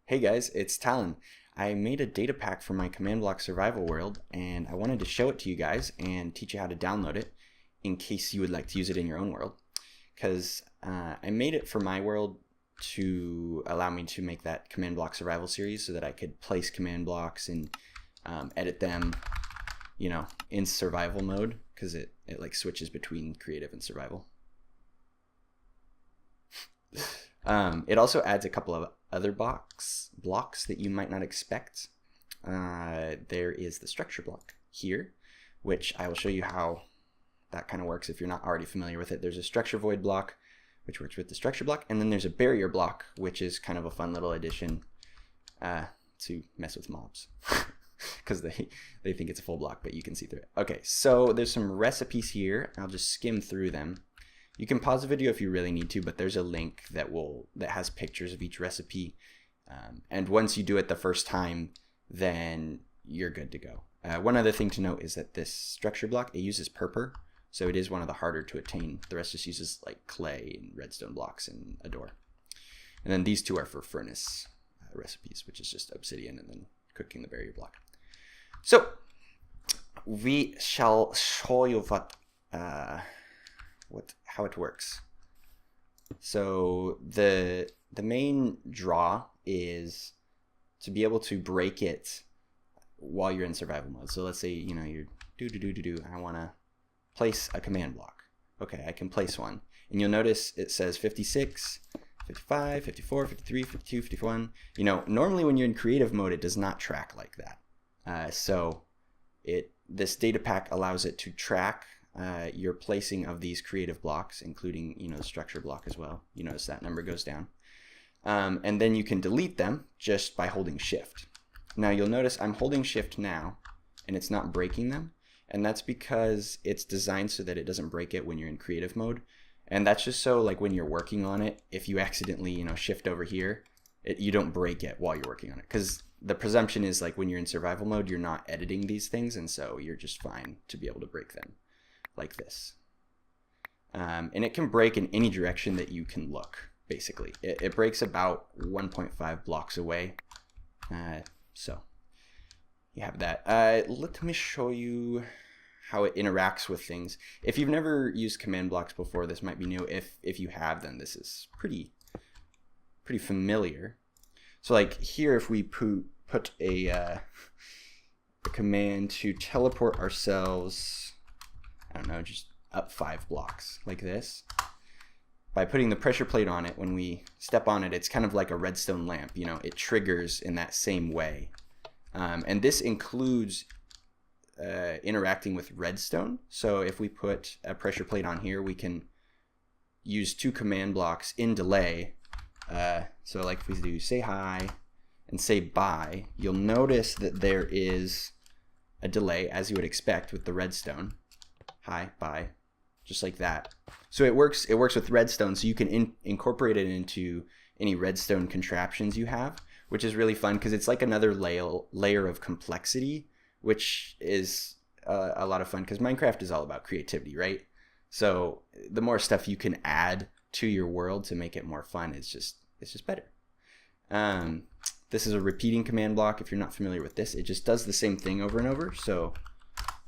Hey guys, it's Talon. I made a data pack for my Command Block Survival world, and I wanted to show it to you guys and teach you how to download it in case you would like to use it in your own world. Because I made it for my world to allow me to make that Command Block Survival series so that I could place command blocks and edit them, in survival mode, because it like switches between creative and survival. It also adds a couple of other blocks that you might not expect. There is the structure block here, which I will show you how that kind of works if you're not already familiar with it. There's a structure void block, which works with the structure block, and then there's a barrier block, which is kind of a fun little addition to mess with mobs. Because they think it's a full block, but you can see through it. Okay, so there's some recipes here. I'll just skim through them. You can pause the video if you really need to, but there's a link that has pictures of each recipe. And once you do it the first time, then you're good to go. One other thing to note is that this structure block, it uses purpur, so it is one of the harder to attain. The rest just uses like clay and redstone blocks and a door. And then these two are for furnace recipes, which is just obsidian and then cooking the barrier block. So we shall show you how it works. So the main draw is to be able to break it while you're in survival mode. So let's say you're I want to place a command block. Okay, I can place one, and you'll notice it says 56, 55, 54, 53, 52, 51. Normally when you're in creative mode, it does not track like that. So this data pack allows it to track your placing of these creative blocks, including the structure block as well. You notice that number goes down, and then you can delete them just by holding shift. Now you'll notice I'm holding shift now and it's not breaking them, and that's because it's designed so that it doesn't break it when you're in creative mode. And that's just so like when you're working on it, if you accidentally shift over here, you don't break it while you're working on it, because the presumption is like when you're in survival mode, you're not editing these things, and so you're just fine to be able to break them like this. And it can break in any direction that you can look, basically. It breaks about 1.5 blocks away. So you have that. Let me show you how it interacts with things. If you've never used command blocks before, this might be new. If you have, then this is pretty familiar. So like here, if we put a command to teleport ourselves, I don't know, just up 5 blocks like this. By putting the pressure plate on it, when we step on it, it's kind of like a redstone lamp. It triggers in that same way. And this includes interacting with redstone. So if we put a pressure plate on here, we can use 2 command blocks in delay. So like if we do say hi and say bye, you'll notice that there is a delay, as you would expect with the redstone. Hi, bye, just like that. So it works with redstone, so you can incorporate it into any redstone contraptions you have, which is really fun because it's like another layer of complexity, which is a lot of fun because Minecraft is all about creativity, right? So the more stuff you can add to your world to make it more fun, it's just better. This is a repeating command block. If you're not familiar with this, it just does the same thing over and over. So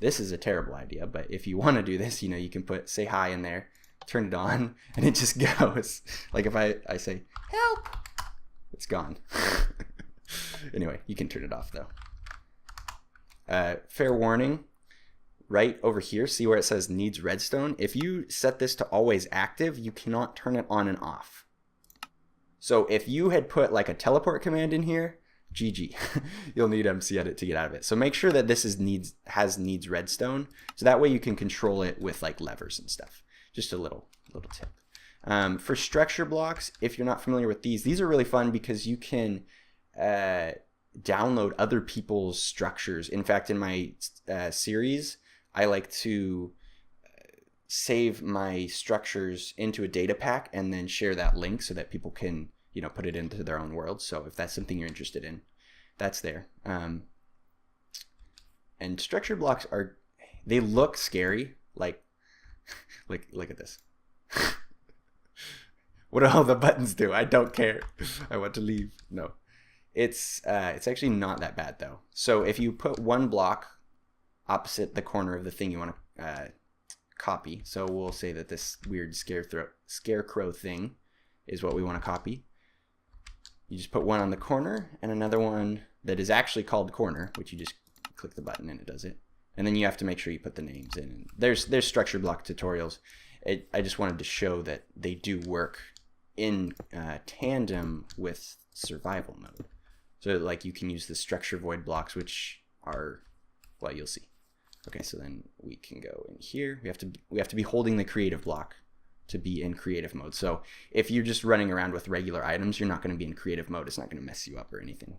this is a terrible idea, but if you want to do this, you can put say hi in there, turn it on, and it just goes. Like if I say help, it's gone. Anyway, you can turn it off though. Fair warning, right over here, see where it says needs redstone? If you set this to always active, you cannot turn it on and off. So if you had put like a teleport command in here, GG, you'll need MCEdit to get out of it. So make sure that this has needs redstone, so that way you can control it with like levers and stuff. Just a little tip. For structure blocks, if you're not familiar with these are really fun because you can download other people's structures. In fact, in my series, I like to save my structures into a data pack and then share that link so that people can put it into their own world. So if that's something you're interested in, that's there. And structure blocks they look scary. Like look at this. What do all the buttons do? I don't care. I want to leave. No. It's actually not that bad though. So if you put one block opposite the corner of the thing you want to copy, so we'll say that this weird scarecrow thing is what we want to copy. You just put one on the corner and another one that is actually called corner, which you just click the button and it does it. And then you have to make sure you put the names in. There's structure block tutorials. I just wanted to show that they do work in tandem with survival mode. So like you can use the structure void blocks, which are, well, you'll see. Okay, so then we can go in here. We have to be holding the creative block to be in creative mode. So if you're just running around with regular items, you're not going to be in creative mode. It's not going to mess you up or anything.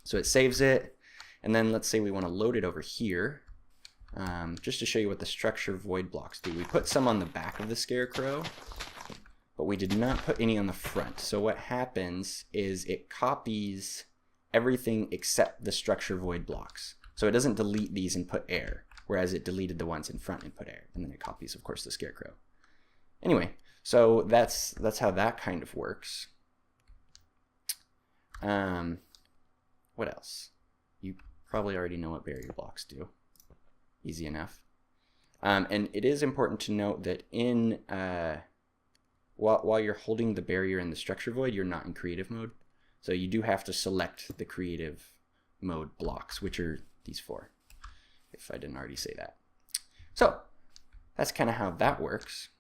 So it saves it, and then let's say we want to load it over here. Just to show you what the structure void blocks do. We put some on the back of the scarecrow, but we did not put any on the front. So what happens is it copies everything except the structure void blocks. So it doesn't delete these and put air, whereas it deleted the ones in front and put air. And then it copies, of course, the scarecrow. Anyway, so that's how that kind of works. What else? You probably already know what barrier blocks do. Easy enough. And it is important to note that in while you're holding the barrier in the structure void, you're not in creative mode. So you do have to select the creative mode blocks, which are these four, if I didn't already say that. So that's kind of how that works.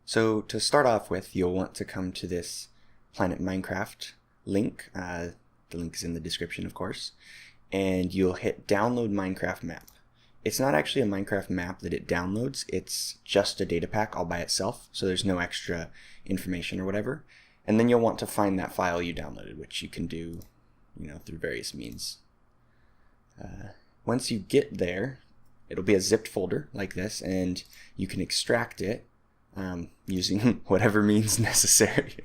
So to start off with, you'll want to come to this Planet Minecraft link. The link is in the description, of course. And you'll hit download Minecraft map. It's not actually a Minecraft map that it downloads, it's just a data pack all by itself, so there's no extra information or whatever. And then you'll want to find that file you downloaded, which you can do, through various means. Once you get there, it'll be a zipped folder like this, and you can extract it using whatever means necessary.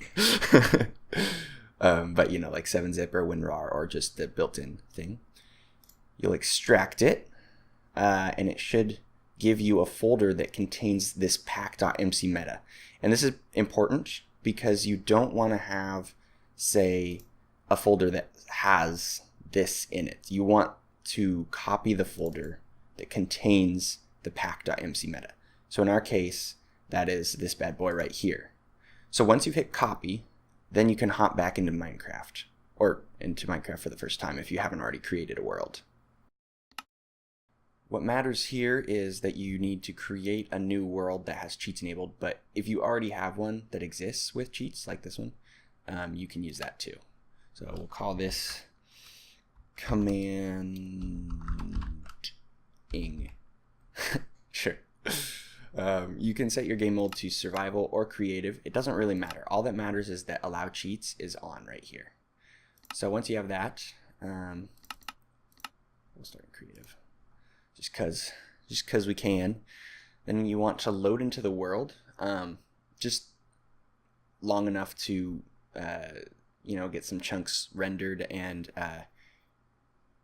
But like 7-zip or WinRAR or just the built-in thing. You'll extract it, and it should give you a folder that contains this pack.mc meta. And this is important because you don't want to have, say, a folder that has this in it. You want to copy the folder that contains the pack.mc meta. So in our case, that is this bad boy right here. So once you've hit copy, then you can hop back into Minecraft, or into Minecraft for the first time if you haven't already created a world. What matters here is that you need to create a new world that has cheats enabled, but if you already have one that exists with cheats, like this one, you can use that too. So we'll call this Command Sure. You can set your game mode to survival or creative. It doesn't really matter. All that matters is that allow cheats is on right here. So once you have that, we'll start in creative. Just cause we can. Then you want to load into the world, just long enough to get some chunks rendered. And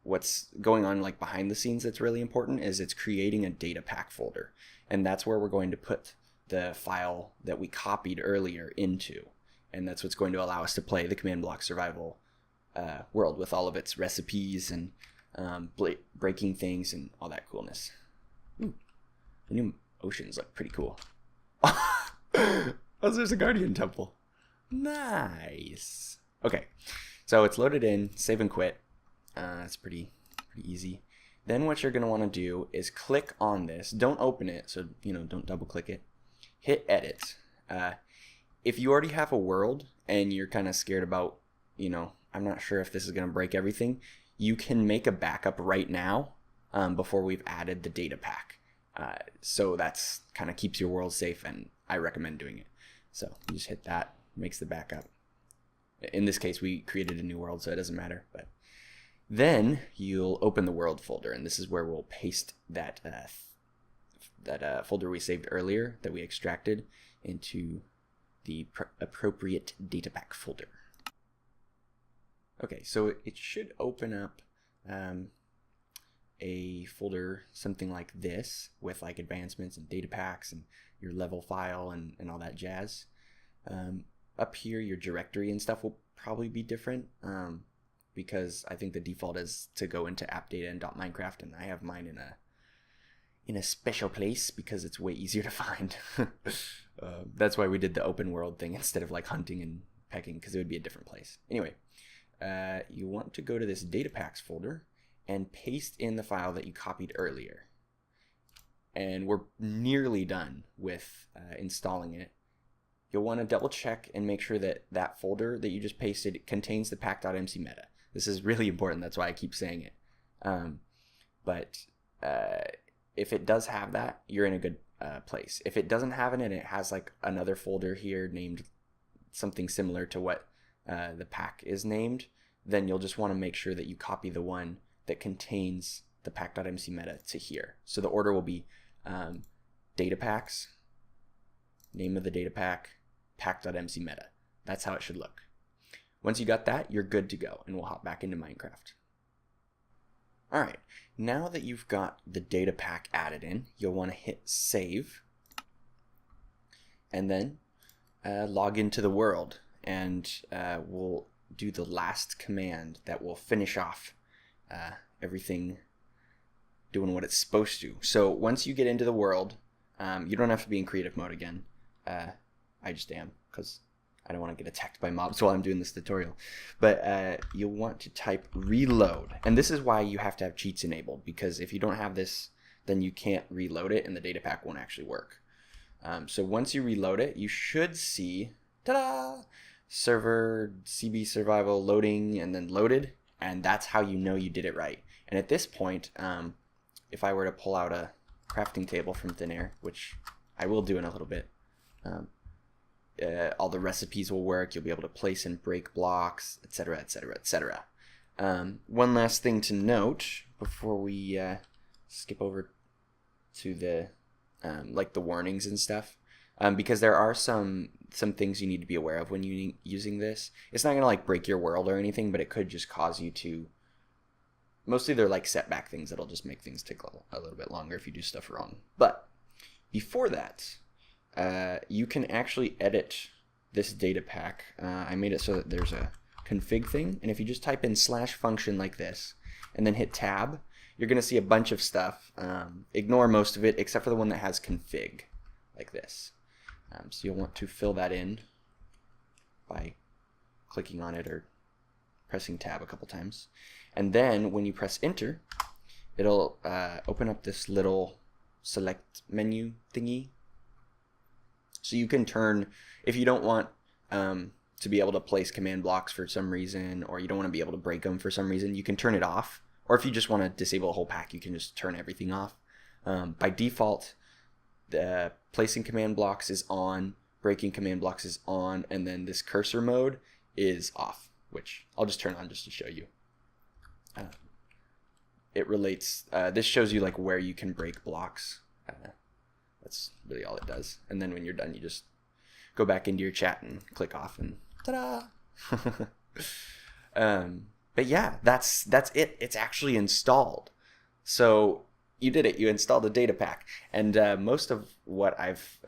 what's going on like behind the scenes that's really important is it's creating a data pack folder, and that's where we're going to put the file that we copied earlier into, and that's what's going to allow us to play the Command Block Survival world with all of its recipes and breaking things and all that coolness. Ooh, the new oceans look pretty cool. Oh, there's a Guardian Temple. Nice. Okay, so it's loaded in, save and quit. It's pretty easy. Then what you're going to want to do is click on this. Don't open it, so don't double click it. Hit edit. If you already have a world and you're kind of scared about, I'm not sure if this is going to break everything, you can make a backup right now before we've added the data pack. So that's kind of keeps your world safe, and I recommend doing it. So you just hit that, makes the backup. In this case, we created a new world, so it doesn't matter. But then you'll open the world folder, and this is where we'll paste that folder we saved earlier that we extracted into the appropriate data pack folder. Okay, so it should open up a folder something like this with like advancements and data packs and your level file and all that jazz. up here, your directory and stuff will probably be different, because I think the default is to go into app data and .minecraft, and I have mine in a special place because it's way easier to find. That's why we did the open world thing instead of like hunting and pecking, because it would be a different place. Anyway, you want to go to this Datapacks folder and paste in the file that you copied earlier. And we're nearly done with installing it. You'll want to double check and make sure that that folder that you just pasted contains the pack.mc meta. This is really important, that's why I keep saying it. But if it does have that, you're in a good place. If it doesn't have it and it has like another folder here named something similar to what the pack is named, then you'll just want to make sure that you copy the one that contains the pack.mc meta to here. So the order will be datapacks, name of the data pack, pack.mc meta. That's how it should look. Once you got that, you're good to go, and we'll hop back into Minecraft. Alright, now that you've got the data pack added in, you'll want to hit save, and then log into the world, and we'll do the last command that will finish off everything doing what it's supposed to. So once you get into the world, you don't have to be in creative mode again. I just am, because I don't want to get attacked by mobs while I'm doing this tutorial. But you'll want to type reload. And this is why you have to have cheats enabled, because if you don't have this, then you can't reload it and the data pack won't actually work. So once you reload it, you should see, ta-da, server CB survival loading and then loaded. And that's how you know you did it right. And at this point, if I were to pull out a crafting table from thin air, which I will do in a little bit, all the recipes will work. You'll be able to place and break blocks, etc., etc., etc. One last thing to note before we skip over to the like the warnings and stuff, because there are some things you need to be aware of when you're using this. It's not gonna like break your world or anything, but it could just cause you to. Mostly they're like setback things that'll just make things take a little bit longer if you do stuff wrong. But before that, you can actually edit this data pack. I made it so that there's a config thing, and if you just type in /function like this and then hit tab, you're going to see a bunch of stuff. Ignore most of it except for the one that has config like this. So you'll want to fill that in by clicking on it or pressing tab a couple times. And then when you press enter, it'll open up this little select menu thingy. So you can turn, if you don't want to be able to place command blocks for some reason, or you don't want to be able to break them for some reason, you can turn it off. Or if you just want to disable a whole pack, you can just turn everything off. By default, the placing command blocks is on, breaking command blocks is on, and then this cursor mode is off, which I'll just turn on just to show you. It relates, this shows you like where you can break blocks. That's really all it does. And then when you're done, you just go back into your chat and click off and ta-da! But yeah, that's it. It's actually installed. So you did it. You installed a data pack. And most of what I've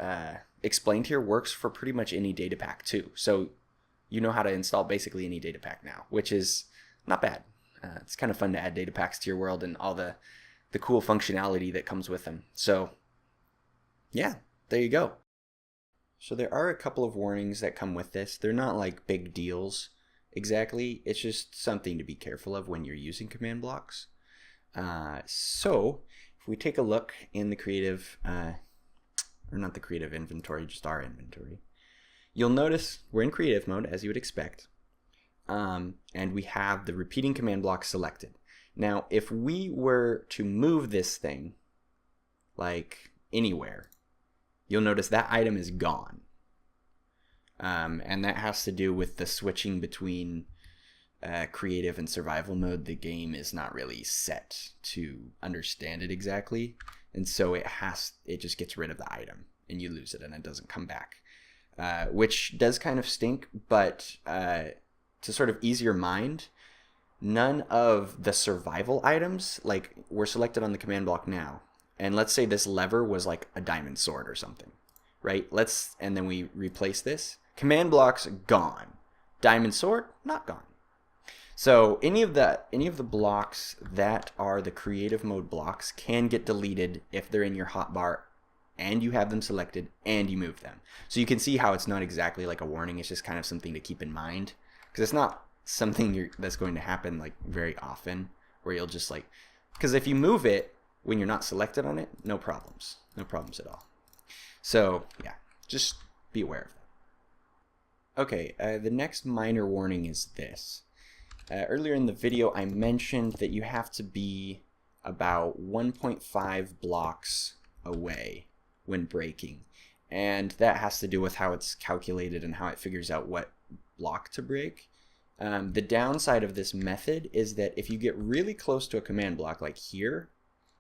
explained here works for pretty much any data pack too. So you know how to install basically any data pack now, which is not bad. It's kind of fun to add data packs to your world and all the cool functionality that comes with them. So yeah, there you go. So there are a couple of warnings that come with this. They're not like big deals exactly. It's just something to be careful of when you're using command blocks. So if we take a look in the creative, or not the creative inventory, just our inventory, you'll notice we're in creative mode as you would expect. And we have the repeating command block selected. Now, if we were to move this thing like anywhere, you'll notice that item is gone. And that has to do with the switching between creative and survival mode. The game is not really set to understand it exactly. And so it just gets rid of the item and you lose it and it doesn't come back. Which does kind of stink, but to sort of ease your mind, none of the survival items, like we're selected on the command block now, and let's say this lever was like a diamond sword or something, right? And then we replace this. Command blocks, gone. Diamond sword, not gone. So any of the blocks that are the creative mode blocks can get deleted if they're in your hotbar and you have them selected and you move them. So you can see how it's not exactly like a warning, it's just kind of something to keep in mind, because it's not something that's going to happen like very often, where you'll just like, because if you move it when you're not selected on it, no problems at all. So yeah, just be aware of that. Okay, the next minor warning is this. Earlier in the video I mentioned that you have to be about 1.5 blocks away when breaking, and that has to do with how it's calculated and how it figures out what block to break. The downside of this method is that if you get really close to a command block like here,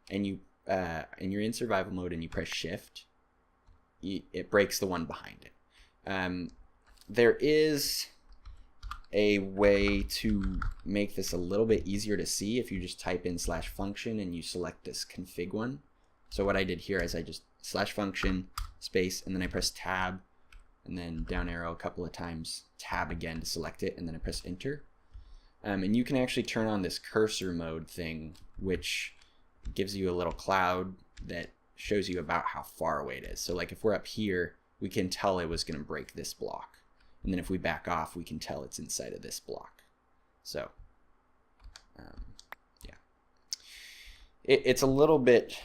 and you're in survival mode and you press shift, it breaks the one behind it. There is a way to make this a little bit easier to see if you just type in /function and you select this config one. So what I did here is I just /function space and then I press tab and then down arrow a couple of times, tab again to select it, and then I press enter. And you can actually turn on this cursor mode thing, which gives you a little cloud that shows you about how far away it is. So like if we're up here, we can tell it was going to break this block. And then if we back off, we can tell it's inside of this block. So, yeah. It's a little bit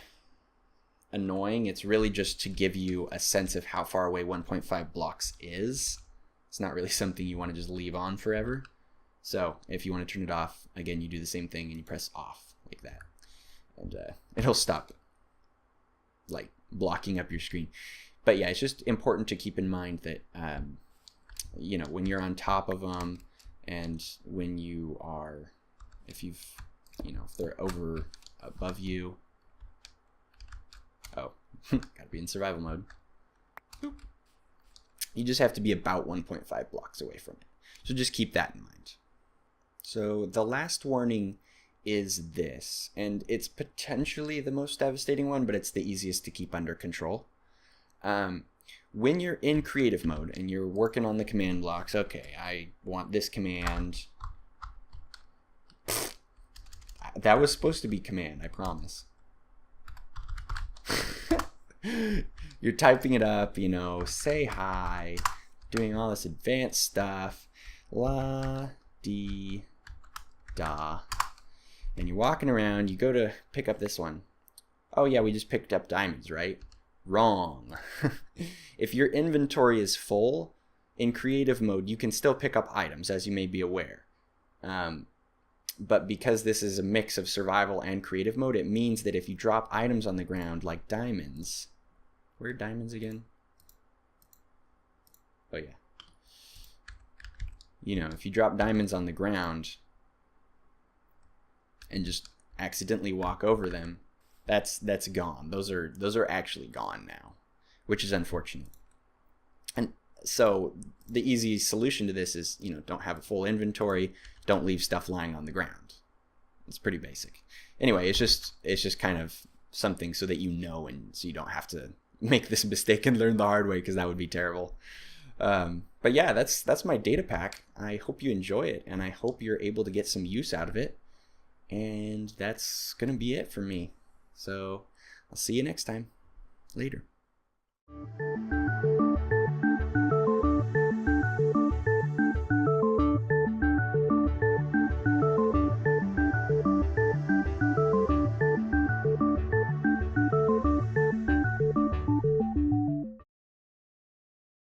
annoying. It's really just to give you a sense of how far away 1.5 blocks is. It's not really something you want to just leave on forever. So if you want to turn it off, again, you do the same thing and you press off like that. And it'll stop like blocking up your screen. But yeah, it's just important to keep in mind that you know, when you're on top of them, and when you are, if they're above you, gotta be in survival mode. Boop. You just have to be about 1.5 blocks away from it. So just keep that in mind. So the last warning is this, and it's potentially the most devastating one, but it's the easiest to keep under control. When you're in creative mode and you're working on the command blocks, okay, I want this command. That was supposed to be command, I promise. You're typing it up, you know, say hi, doing all this advanced stuff, la, dee, da, and you're walking around, you go to pick up this one. Oh yeah, we just picked up diamonds, right? Wrong. If your inventory is full, in creative mode, you can still pick up items, as you may be aware. But because this is a mix of survival and creative mode, it means that if you drop items on the ground, like diamonds, where are diamonds again? Oh yeah. You know, if you drop diamonds on the ground and just accidentally walk over them, that's gone. Those are actually gone now, which is unfortunate. And so the easy solution to this is, you know, don't have a full inventory, don't leave stuff lying on the ground. It's pretty basic. Anyway, it's just kind of something so that you know, and so you don't have to make this mistake and learn the hard way, because that would be terrible. But yeah, that's my data pack. I hope you enjoy it, and I hope you're able to get some use out of it. And that's gonna be it for me. So I'll see you next time. Later.